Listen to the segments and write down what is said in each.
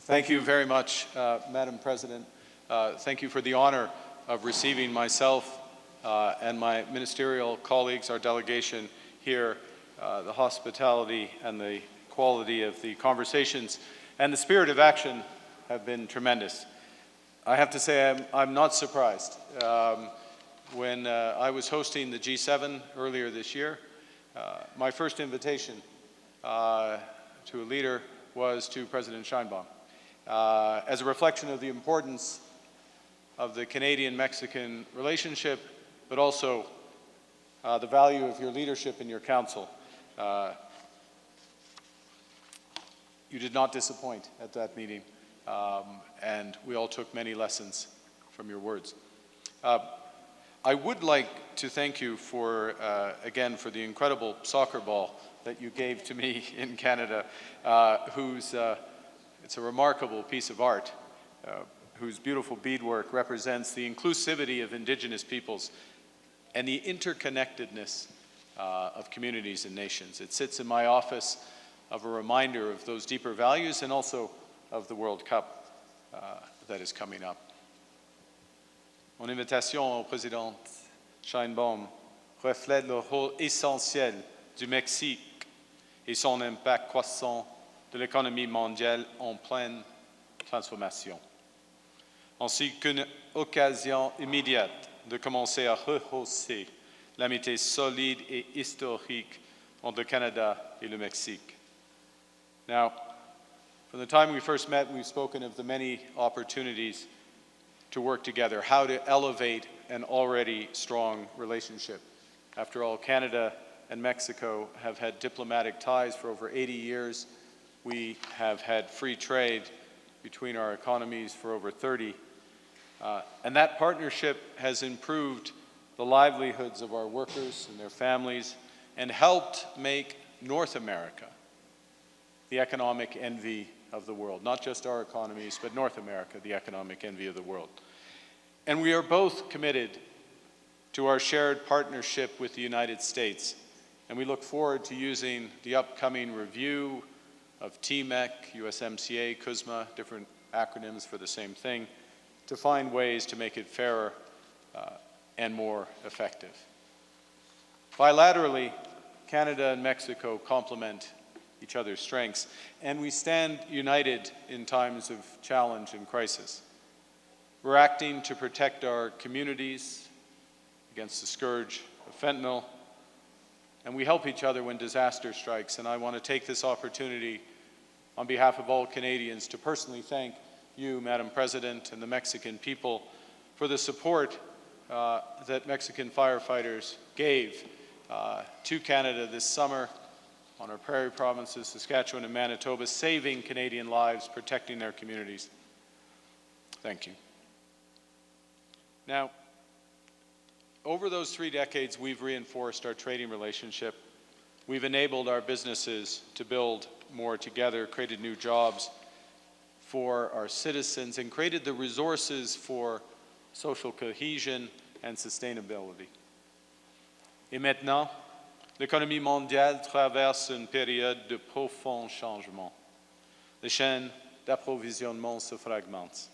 Thank you very much, Madam President. Thank you for the honor of receiving myself and my ministerial colleagues, our delegation here, the hospitality and the quality of the conversations and the spirit of action have been tremendous. I have to say I'm not surprised. When I was hosting the G7 earlier this year, my first invitation to a leader was to President Sheinbaum. As a reflection of the importance of the Canadian-Mexican relationship, but also the value of your leadership in your council. You did not disappoint at that meeting, and we all took many lessons from your words. I would like to thank you for, again, for the incredible soccer ball that you gave to me in Canada, it's a remarkable piece of art, whose beautiful beadwork represents the inclusivity of Indigenous peoples and the interconnectedness of communities and nations. It sits in my office of a reminder of those deeper values and also of the World Cup that is coming up. Mon invitation au président Sheinbaum reflète le rôle essentiel du Mexique et son impact croissant de l'économie mondiale en pleine transformation, ainsi qu'une occasion immédiate de commencer à rehausser l'amitié solide et historique entre le Canada et le Mexique. Now, from the time we first met, we've spoken of the many opportunities to work together, how to elevate an already strong relationship. After all, Canada and Mexico have had diplomatic ties for over 80 years. We have had free trade between our economies for over 30. And that partnership has improved the livelihoods of our workers and their families and helped make North America the economic envy of the world. Not just our economies, but North America, the economic envy of the world. And we are both committed to our shared partnership with the United States. And we look forward to using the upcoming review of TMEC, USMCA, CUSMA, different acronyms for the same thing, to find ways to make it fairer and more effective. Bilaterally, Canada and Mexico complement each other's strengths, and we stand united in times of challenge and crisis. We're acting to protect our communities against the scourge of fentanyl, and we help each other when disaster strikes. And I want to take this opportunity on behalf of all Canadians to personally thank you, Madam President, and the Mexican people for the support that Mexican firefighters gave to Canada this summer on our prairie provinces, Saskatchewan and Manitoba, saving Canadian lives, protecting their communities. Thank you. Now, over those 3 decades, we've reinforced our trading relationship. We've enabled our businesses to build more together, created new jobs for our citizens, and created the resources for social cohesion and sustainability. Et maintenant, l'économie mondiale traverse une période de profonds changements. Les chaînes d'approvisionnement se fragmentent.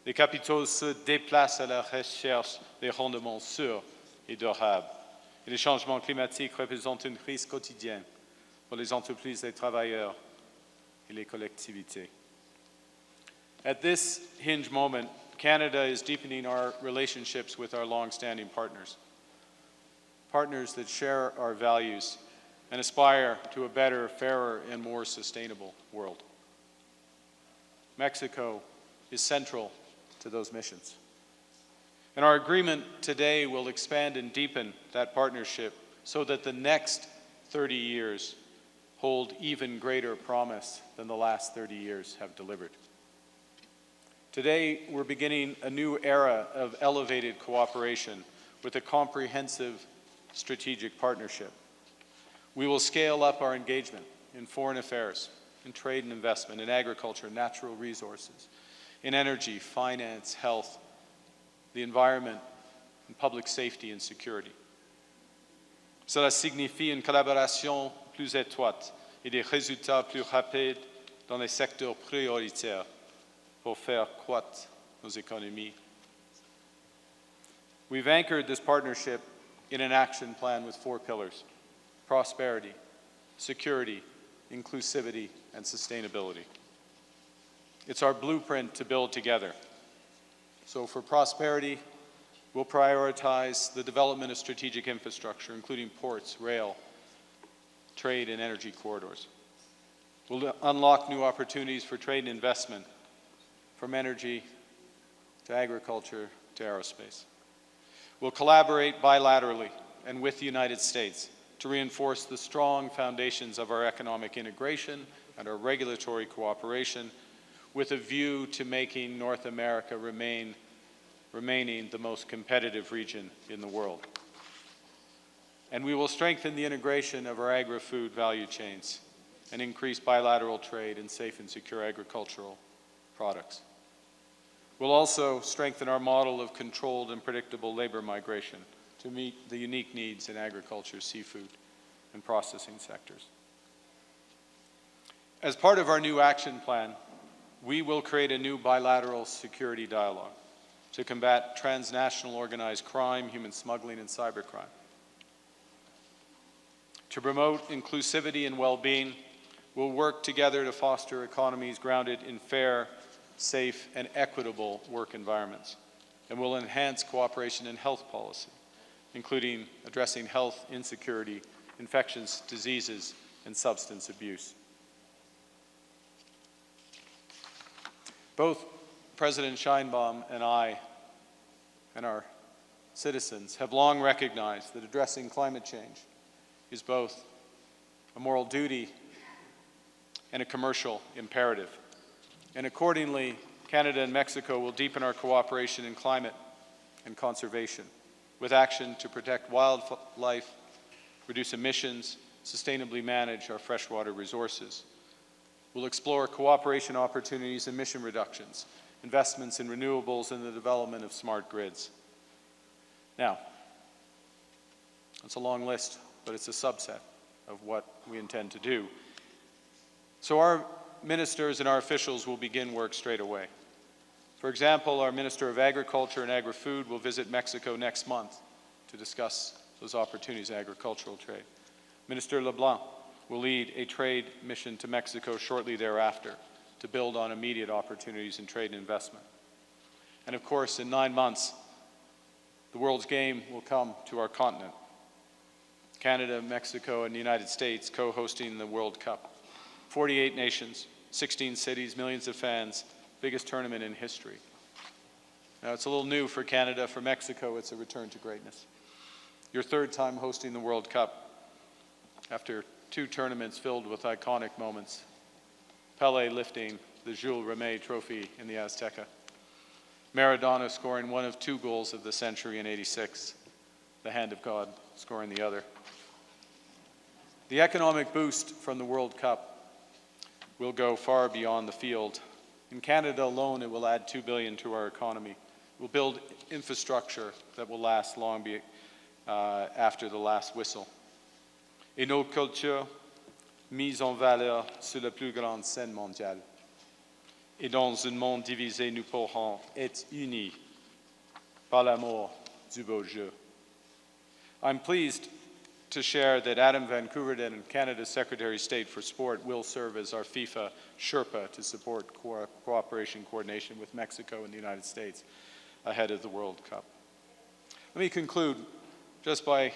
Les capitaux se déplacent à la recherche des rendements sûrs et durables. Et les changements climatiques représentent une crise quotidienne pour les entreprises, les travailleurs et les collectivités. At this hinge moment, Canada is deepening our relationships with our long-standing partners. Partners that share our values and aspire to a better, fairer, and more sustainable world. Mexico is central to those missions. And our agreement today will expand and deepen that partnership so that the next 30 years hold even greater promise than the last 30 years have delivered. Today, we're beginning a new era of elevated cooperation with a comprehensive strategic partnership. We will scale up our engagement in foreign affairs, in trade and investment, in agriculture, natural resources, in energy, finance, health, the environment, and public safety and security. Cela signifie une collaboration plus étroite et des résultats plus rapides dans les secteurs prioritaires pour faire croître nos économies. We've anchored this partnership in an action plan with 4 pillars: prosperity, security, inclusivity, and sustainability. It's our blueprint to build together. So for prosperity, we'll prioritize the development of strategic infrastructure, including ports, rail, trade, and energy corridors. We'll unlock new opportunities for trade and investment, from energy to agriculture to aerospace. We'll collaborate bilaterally and with the United States to reinforce the strong foundations of our economic integration and our regulatory cooperation, with a view to making North America remaining the most competitive region in the world. And we will strengthen the integration of our agri-food value chains and increase bilateral trade in safe and secure agricultural products. We'll also strengthen our model of controlled and predictable labor migration to meet the unique needs in agriculture, seafood, and processing sectors. As part of our new action plan, we will create a new bilateral security dialogue to combat transnational organized crime, human smuggling, and cybercrime. To promote inclusivity and well-being, we'll work together to foster economies grounded in fair, safe, and equitable work environments. And we'll enhance cooperation in health policy, including addressing health insecurity, infectious diseases, and substance abuse. Both President Sheinbaum and I and our citizens have long recognized that addressing climate change is both a moral duty and a commercial imperative. And accordingly, Canada and Mexico will deepen our cooperation in climate and conservation, with action to protect wildlife, reduce emissions, sustainably manage our freshwater resources. We'll explore cooperation opportunities and emission reductions, investments in renewables, and the development of smart grids. Now, it's a long list, but it's a subset of what we intend to do. So our ministers and our officials will begin work straight away. For example, our Minister of Agriculture and Agri-Food will visit Mexico next month to discuss those opportunities in agricultural trade. Minister LeBlanc will lead a trade mission to Mexico shortly thereafter to build on immediate opportunities in trade and investment. And of course, in 9 months, the world's game will come to our continent. Canada, Mexico, and the United States co-hosting the World Cup. 48 nations, 16 cities, millions of fans, biggest tournament in history. Now, it's a little new for Canada. For Mexico, it's a return to greatness. Your 3rd time hosting the World Cup after 2 tournaments filled with iconic moments. Pelé lifting the Jules Rimet trophy in the Azteca. Maradona scoring one of 2 goals of the century in '86. The hand of God scoring the other. The economic boost from the World Cup will go far beyond the field. In Canada alone, it will add $2 billion to our economy. We'll build infrastructure that will last long after the last whistle. Et nos cultures mises en valeur sur la plus grande scène mondiale. Et dans un monde divisé, nous pourrons être unis par l'amour du beau jeu. I'm pleased to share that Adam Van Koeverden, Canada's Secretary of State for Sport, will serve as our FIFA Sherpa to support cooperation coordination with Mexico and the United States ahead of the World Cup. Let me conclude just by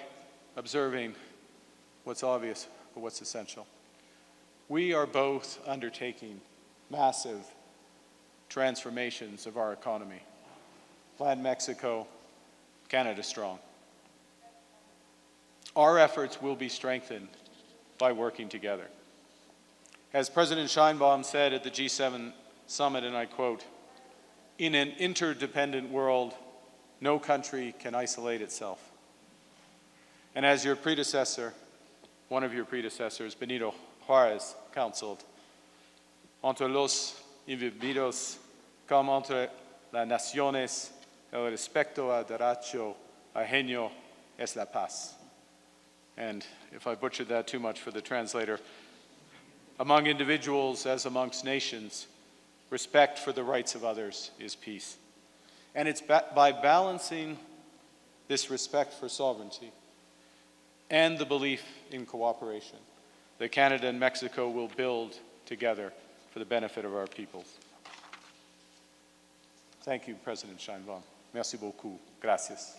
observing what's obvious but what's essential. We are both undertaking massive transformations of our economy. Plan Mexico, Canada strong. Our efforts will be strengthened by working together. As President Sheinbaum said at the G7 summit, and I quote, "In an interdependent world, no country can isolate itself." And as your predecessor, one of your predecessors, Benito Juárez, counseled, "Entre los individuos como entre las naciones, el respeto al derecho ajeno es la paz." And if I butchered that too much for the translator, Among individuals as amongst nations, respect for the rights of others is peace. And it's by balancing this respect for sovereignty and the belief in cooperation that Canada and Mexico will build together for the benefit of our peoples. Thank you, President Sheinbaum. Merci beaucoup. Gracias.